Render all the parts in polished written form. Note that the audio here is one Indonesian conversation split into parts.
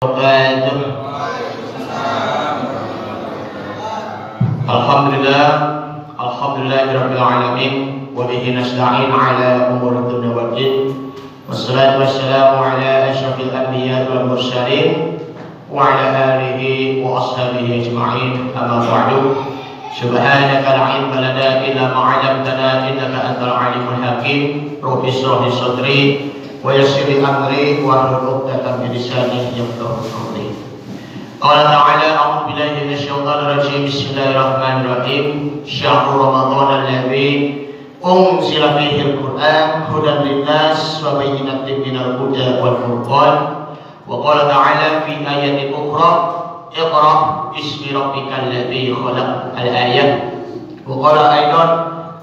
Alhamdulillah, alhamdulillahirabbil alamin, wa bihi nasta'in ala umuri dunya wad din. Wassalatu wassalamu ala asyrafil anbiya wal mursalin wa ala alihi wa ashabihi ajma'in. Amma ba'du. Subhanaka la ilma lana illa ma 'allamtana innaka antal alimul hakim. Rabbi shrah li sadri wa yassir li amri wa hlul 'uqdatam min lisani yafqahu qawli. Qala ta'ala a'udzu billahi minasyaitonir rajim. Bismillahirrahmanirrahim. Syahrul Ramadan alladzi unzila fihi al-Qur'an hudan lin-nas wa bayyinatin minal huda wal furqan. Wa qala ta'ala fi ayatin ukhra Iqra bismi rabbikal ladzi khalaq al-ayat. Wa qala aidan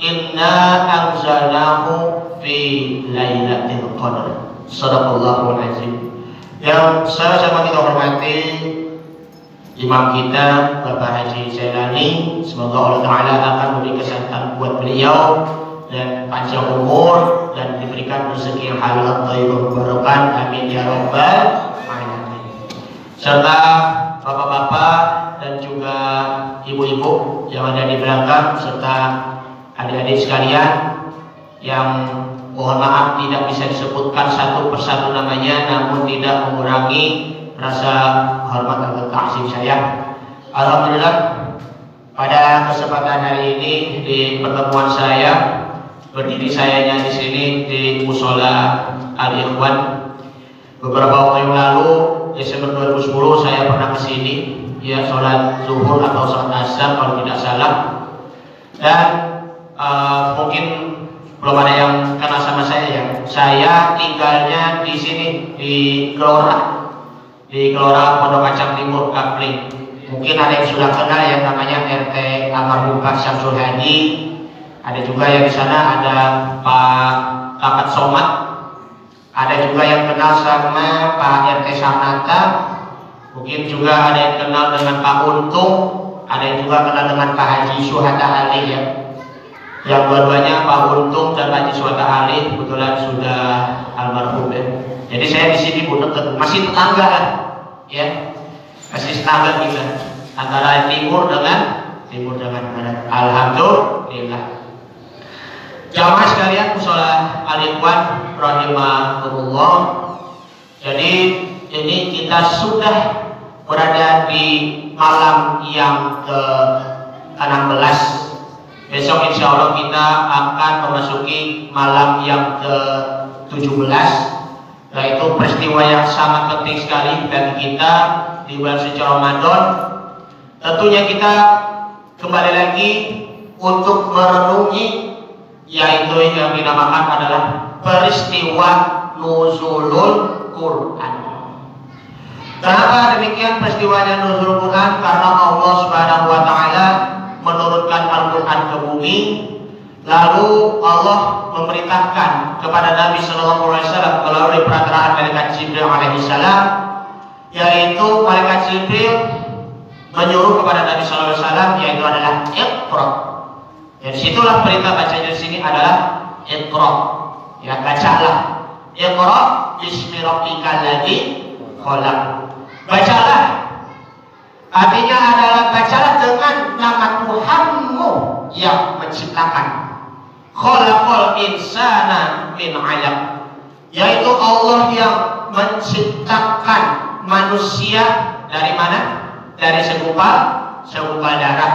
inna anzalnahu fi lailatul qadar. Shadaqallahul azim. Yang sama-sama kita hormati imam kita Bapak Haji Jailani, semoga Allah Ta'ala akan memberi kesehatan buat beliau dan panjang umur dan diberikan rezeki yang halal thayyib barokah, amin ya rabbal alamin. Serta bapak-bapak dan juga ibu-ibu yang ada di belakang serta adik-adik sekalian yang mohon maaf tidak bisa disebutkan satu persatu namanya, namun tidak mengurangi rasa hormat dan ta'zim saya. Alhamdulillah, pada kesempatan hari ini di pertemuan saya, berdiri sayanya di sini di Mushola Al-Ikhwan. Beberapa waktu yang lalu, Desember 2010, saya pernah ke sini, ya, sholat zuhur atau sholat asar kalau tidak salah. Dan mungkin belum ada yang kenal sama saya ya. Saya tinggalnya di sini di Gelora Pondok Kacang Timur, Kapling. Mungkin ada yang sudah kenal yang namanya RT almarhum Pak Syamsul Hadi. Ada juga yang di sana ada Pak Kapat Somad. Ada juga yang kenal sama Pak RT Sanata. Mungkin juga ada yang kenal dengan Pak Untung. Ada yang juga kenal dengan Pak Haji Suhata Ali ya. Yang dua-duanya Pak Untung dan Pak Haji Suhata Ali kebetulan sudah almarhum ya. Jadi saya di sini masih tetangga kan, ya, masih tetangga kita antara timur dengan barat. Alhamdulillah. Jamaah sekalian Mushola Al-Ikhwan rahimahumullah. Jadi ini kita sudah berada di malam yang ke-16. Besok insya Allah kita akan memasuki malam yang ke-17. Yaitu peristiwa yang sangat penting sekali bagi kita di bulan suci Ramadan. Tentunya kita kembali lagi untuk merenungi, yaitu yang dinamakan adalah peristiwa nuzulul Quran. Kenapa demikian peristiwanya nuzulul Quran? Karena Allah Subhanahu wa Ta'ala menurunkan Al-Quran ke bumi. Lalu Allah memerintahkan kepada Nabi Sallallahu Alaihi Wasallam melalui perantaraan malaikat Jibril Alaihissalam, yaitu malaikat Jibril menyuruh kepada Nabi Sallallahu Alaihi Wasallam, yaitu adalah Iqra. Dan situlah perintah bacanya di sini adalah Iqra. Ya, bacalah. Iqra bismi rabbikal ladzi khalaq. Bacalah. Artinya adalah bacalah dengan nama Tuhanmu yang menciptakan. Khalaqal insana min 'alaq, yaitu Allah yang menciptakan manusia dari mana? Dari segumpal darah.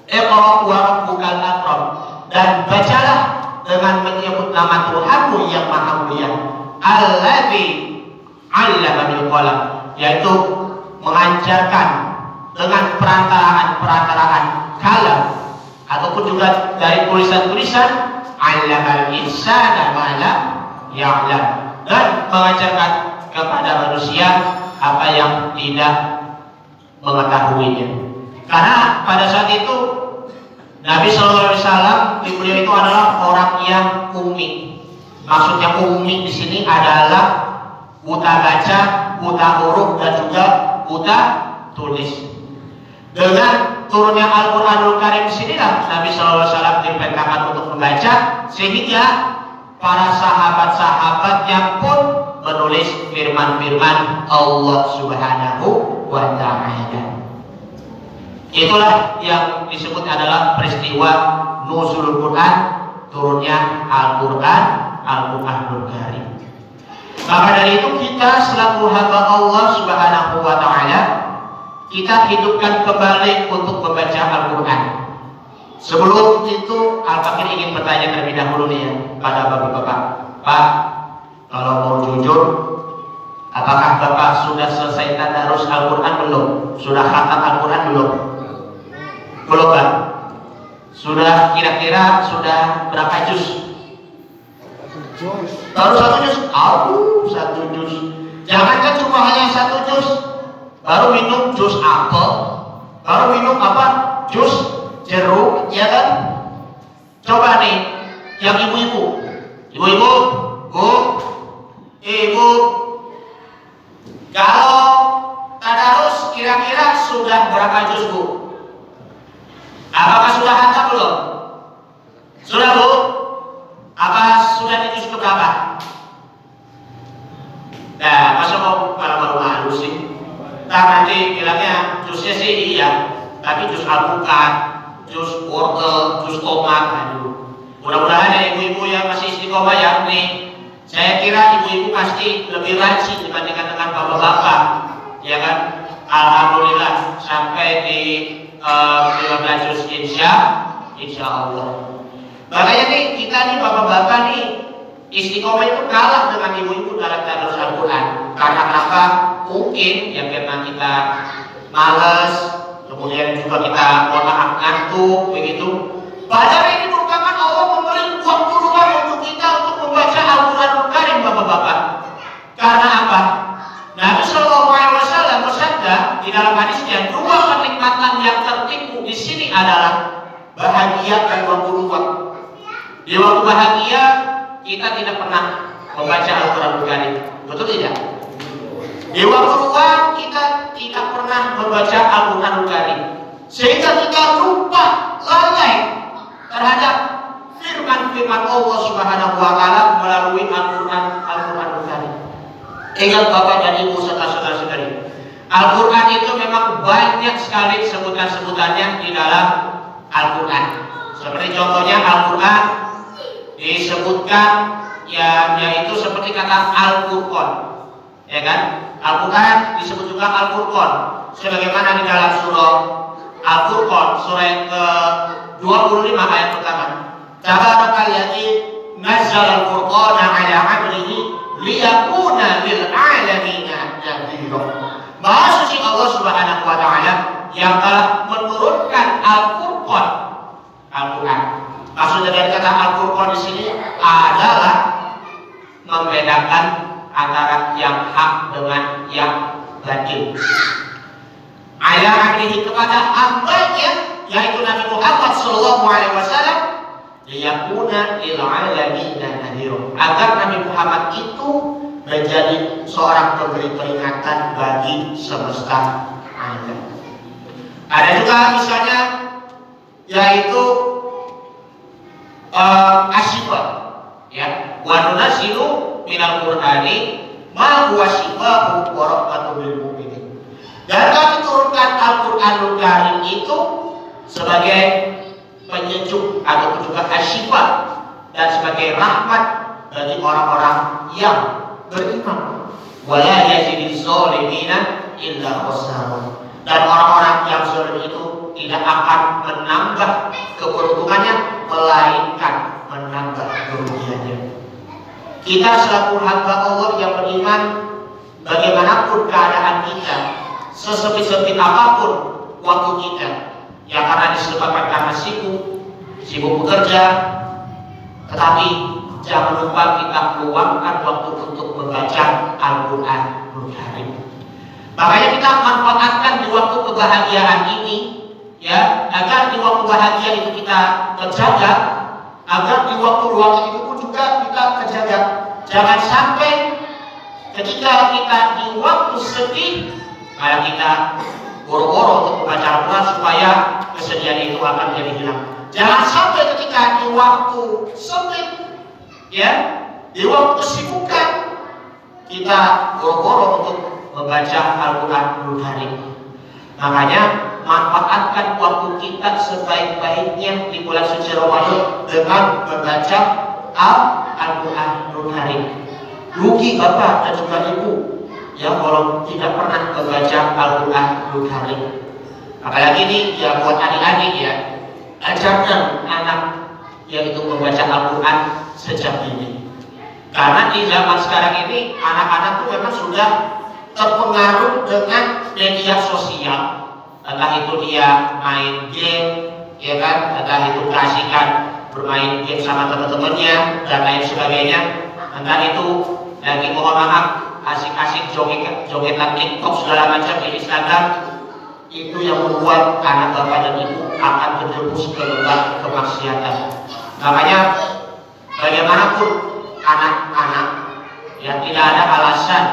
Iqra wa rabbukal akram, dan bacalah dengan menyebut nama Tuhanmu yang maha mulia. Alladzi 'allama bil qalam, yaitu mengajarkan dengan perantaraan kalam ataupun juga dari tulisan-tulisan. 'allamal insana ma lam ya'lam, dan mengajarkan kepada manusia apa yang tidak mengetahuinya. Karena pada saat itu Nabi Sallallahu Alaihi Wasallam, beliau itu adalah orang yang ummi. Maksudnya ummi di sini adalah buta baca, buta huruf, dan juga buta tulis. Dengan turunnya Al-Quranul Karim sinilah Nabi SAW diperintahkan untuk membaca, sehingga para sahabat-sahabatnya pun menulis firman-firman Allah Subhanahu wa Ta'ala. Itulah yang disebut adalah peristiwa nuzulul Quran, turunnya Al-Quran, Al-Quranul Karim. Maka dari itu kita selaku hamba Allah Subhanahu wa Ta'ala, kita hidupkan kembali untuk membaca Al-Quran. Sebelum itu Al-Fakir ingin bertanya terlebih dahulu nih ya pada bapak-bapak. Pak, kalau mau jujur, apakah bapak sudah selesai tadarus Al-Quran belum? Sudah khatam Al-Quran belum? Belum Pak? Sudah kira-kira sudah berapa juz? Baru 1 juz? Aduh, 1 juz. Jangankan cuma hanya 1 juz. Baru minum jus apel, baru minum apa? Jus jeruk, ya kan? Coba nih, yang ibu-ibu, Bu, ibu, kalau tadarus kira-kira sudah berapa juz Bu? Apakah sudah khatam belum? Sudah Bu? Apa sudah di juz keberapa? Nah, masa mau malu-malu sih? Nah, nanti bilangnya jusnya sih iya, tapi jus alpukat, jus wortel, jus tomat. Aduh, mudah-mudahan ya ibu-ibu yang masih istiqomah ya nih. Saya kira ibu-ibu pasti lebih rajin dibandingkan dengan bapak-bapak, ya kan? Alhamdulillah sampai di 15 jus insya Allah. Makanya nih kita nih bapak-bapak nih istiqomah itu kalah dengan ibu-ibu dalam tadarus Al-Quran. Karena apa? Mungkin ya karena kita malas, kemudian juga kita ngantuk begitu. Padahal ini merupakan Allah memberi waktu luang untuk kita untuk membaca Al-Quranul Karim, bapak-bapak. Karena apa? Nabi Shallallahu Alaihi Wasallam bersabda di dalam hadisnya, 2 kenikmatan yang tertipu di sini adalah bahagia dan waktu luang. Di waktu bahagia kita tidak pernah membaca Al-Quranul Karim, betul tidak? Di waktu luang kita tidak pernah membaca Al-Quranul Karim, sehingga kita lupa, lalai terhadap firman-firman Allah Subhanahu wa Ta'ala melalui Al-Quranul Karim. Ingat Bapak dan Ibu serta saudara-saudari, Al-Quran itu memang banyak sekali sebutan-sebutannya di dalam Al-Quran. Seperti contohnya Al-Quran disebutkan yaitu seperti kata Al-Furqan, ya kan? Al-Quran disebut juga Al-Furqan, sebagaimana di dalam surah Al-Furqan surah yang ke-25 ayat pertama. Tabarakalladzi nazzala al-furqana 'ala 'abdihi liyakuna lil 'alamina nadhira. Maha suci Allah Subhanahu wa Ta'ala yang telah menurunkan Al-Furqan, Al-Quran. Maksud dari kata Al-Furqan di sini adalah membedakan antara yang hak dengan yang batil. Ala abdihi, kepada hambanya yaitu Nabi Muhammad sallallahu alaihi wasallam, liyakuna lil alamin nadhira, agar Nabi Muhammad itu menjadi seorang pemberi peringatan bagi semesta alam. Ada juga misalnya yaitu asyifa, ya, wa nunazzilu minal qur'ani ma huwa shifaa'un wa rahmatun lil mu'minin. Dan kami turunkan Al-Qur'anul Karim itu sebagai penyejuk ataupun juga asyifa dan sebagai rahmat bagi orang-orang yang beriman. Wa la yazidiz zalimina illa khasara. Dan orang-orang yang zalim itu tidak akan menambah keberuntungannya, melainkan menambah kerugiannya. Kita selaku hamba Allah yang beriman, bagaimanapun keadaan kita, sesempit-sempit apapun waktu kita, ya karena disebabkan karena sibuk bekerja, tetapi jangan lupa kita meluangkan waktu untuk membaca Al-Quranul Karim. Makanya kita manfaatkan di waktu kebahagiaan ini, ya, agar di waktu bahagia itu kita terjaga, agar di waktu luang itu pun juga kita terjaga. Jangan sampai ketika kita di waktu sedih, malah kita boro-boro untuk membaca Al-Quran supaya kesedihan itu akan menjadi hilang. Jangan sampai ketika di waktu sempit, ya, di waktu kesibukan, kita boro-boro untuk membaca Al-Quranul Karim. Makanya manfaatkan waktu kita sebaik-baiknya di bulan suci Ramadan dengan membaca Al-Quranul Karim. Rugi bapak dan juga ibu ya kalau tidak pernah membaca Al-Quranul Karim. Apalagi ini ya buat adik-adik ya, ajarkan anak yaitu membaca Al-Quran sejak dini. Karena di zaman sekarang ini anak-anak itu memang sudah terpengaruh dengan media sosial. Entah itu dia main game, ya kan? Entah itu kasihkan bermain game sama teman-temannya dan lain sebagainya. Entah itu lagi mohon maaf asik-asik jogetan TikTok segala macam di Instagram. Itu yang membuat anak bapak dan ibu akan terjerumus ke lubang kemaksiatan. Makanya bagaimanapun anak-anak yang tidak ada alasan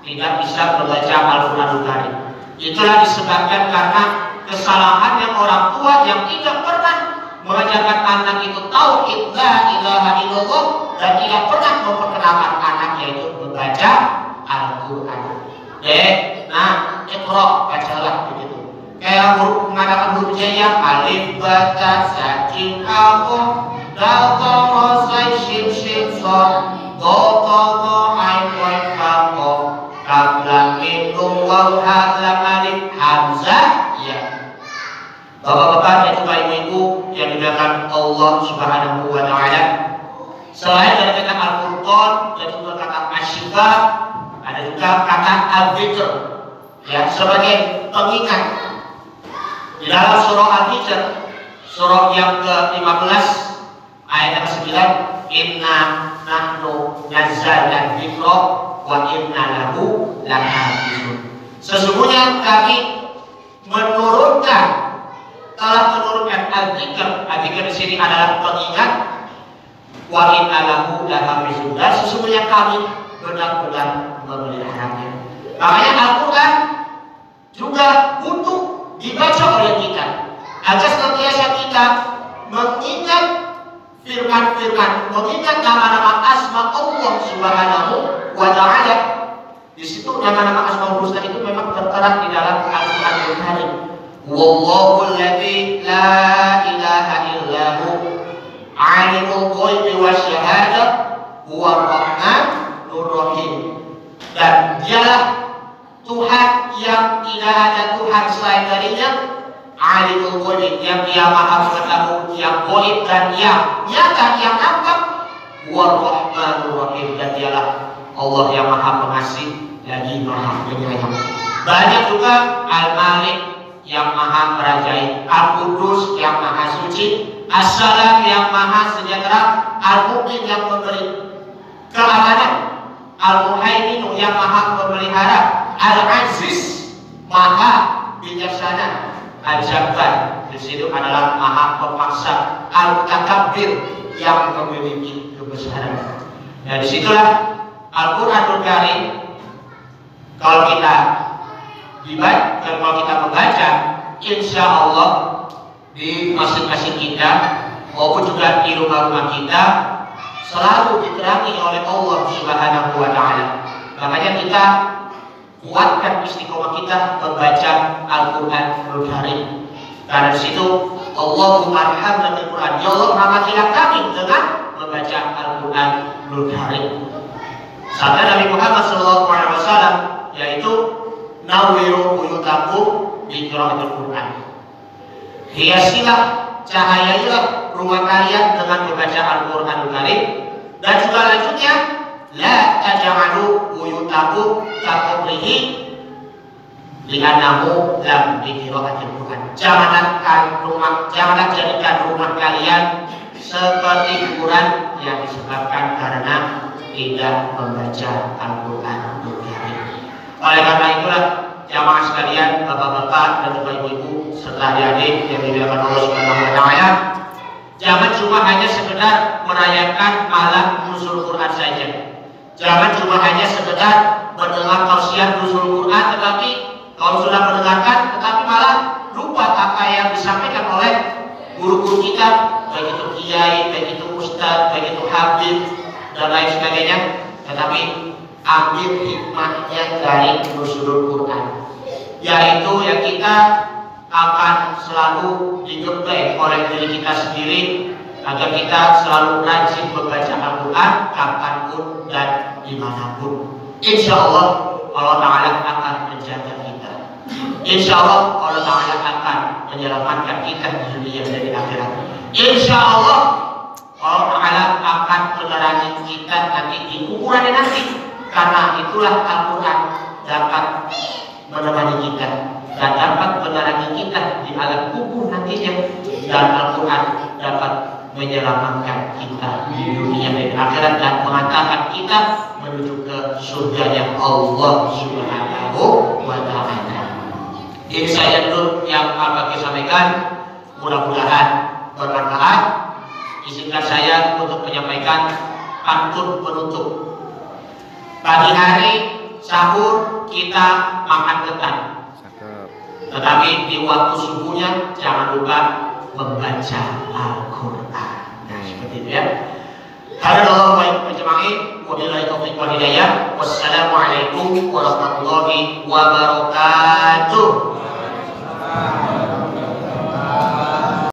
tidak bisa membaca Al-Quranul Karim. Itulah disebabkan karena kesalahan yang orang tua yang tidak pernah mengajarkan anak itu tauhid la ilaha illallah dan tidak pernah memperkenalkan anaknya itu membaca Al-Quran. Nah, iqra, bacalah begitu. Kayak huruf mengatakan huruf jaya alif ba ta sa jim ha qa dal ta ra sai shin shin sa do ta ga ain wain fa qa kaf lam mim nun waw ha lam alif hamzah ya. Bapak-bapak dan juga ibu-ibu yang dimuliakan Allah Subhanahu wa taala, selain dari kata Al-Furqan dan juga kata Asy-Syifa, ada juga kata Al-Dzikr ya sebagai pengingat. Di dalam surah Al-Hijr, surah yang ke-15 ayat yang ke-9, inna nahnu nazzalna dzikra wa inna lahu lahafizun. Sesungguhnya kami telah menurunkan al-dzikr. Al-dzikr di sini adalah pengingat. Wa inna lahu lahafizun. Dan sesungguhnya kami benar-benar memeliharanya. Makanya Al-Quran juga butuh dibaca oleh kita agar senantiasa kita mengingat firman-firman, mengingat nama-nama asma Allah Subhanahu wa taala. Di situ nama-nama asma husna itu memang tertera di dalam Al-Qur'anul Karim. Wallahu alladzi la ilaha illahu alimul ghaibi wasyahadah huwa rahmanur rahim. Dan dialah Tuhan yang tidak ada Tuhan selain darinya, alimul ghaib, yang dia maha mengetahui yang ghaib dan yang nyata, yang nampak, war-rahmanur rahim, dan dialah Allah yang maha pengasih lagi maha penyayang. Banyak juga Al-Malik yang maha merajai, Al-Qudus yang maha suci, As-Salam yang maha sejahtera, Al-Mu'min yang memberi keamanan, Al-Muhaimin yang maha memelihara, Al-Aziz maha bijaksana, Al-Jabbar di situ adalah maha pemaksa, Al-Mutakabbir yang memiliki kebesaran. Nah, disitulah Al-Quranul Karim kalau kita membaca, insya Allah di masing-masing kita maupun juga di rumah-rumah kita selalu diterangi oleh Allah Subhanahu wa taala. Makanya kita kuatkan istiqomah kita membaca Al-Quranul Karim. Karena di situ Allahumma arhamna bil Quran. Ya Allah, rahmatilah kami dengan membaca Al-Quranul Karim. Sabda Nabi Muhammad SAW yaitu nawwiru buyutakum bi qiraatil Quran. Hiasilah, cahayailah rumah kalian dengan membaca Al-Quranul Karim. Dan juga lanjutnya, la taj'alu buyutakum kaqabrihi li'annahu lam biqiraatil Quran. Janganlah jadikan rumah kalian seperti kuburan yang disebabkan karena tidak membaca Al-Quranul Karim. Oleh karena itulah jamaah sekalian, bapak-bapak dan juga ibu-ibu serta adik-adik yang dimuliakan Allah Subhanahu wa taala, jangan cuma hanya sekedar merayakan malam nuzul Quran saja. Jangan cuma hanya sekedar mendengar tausiah nuzul Quran, tetapi kalau sudah mendengarkan tetapi malah lupa apa yang disampaikan oleh guru-guru kita, baik itu kiai, baik itu ustaz, baik itu habib dan lain sebagainya. Tetapi ambil hikmahnya dari nuzulul Quran, yaitu yang kita akan selalu digeblek oleh diri kita sendiri agar kita selalu rajin membaca Al-Quran kapanpun dan dimanapun. Insya Allah Allah Ta'ala akan menjaga kita. Insya Allah Allah Ta'ala akan menyelamatkan kita di dunia dan di akhirat. Insya Allah Allah Ta'ala akan menerangi kita nanti di kuburan nanti. Karena itulah Al-Quran dapat menemani kita dan dapat menerangi kita di alam kubur nantinya, dan Al-Quran dapat menyelamatkan kita di dunia dan akhirat dan mengantarkan kita menuju ke surganya Allah Subhanahu wa Ta'ala. Ini saya dulu yang akan saya sampaikan, mudah-mudahan bermanfaat. Izinkan saya untuk menyampaikan pantun penutup. Pagi hari sahur kita makan ketan, tetapi di waktu subuhnya jangan lupa membaca Al-Quran. Seperti itu ya. Hadirin baik berjemaah, wabillahi taufiq wal hidayah. Wassalamualaikum warahmatullahi wabarakatuh.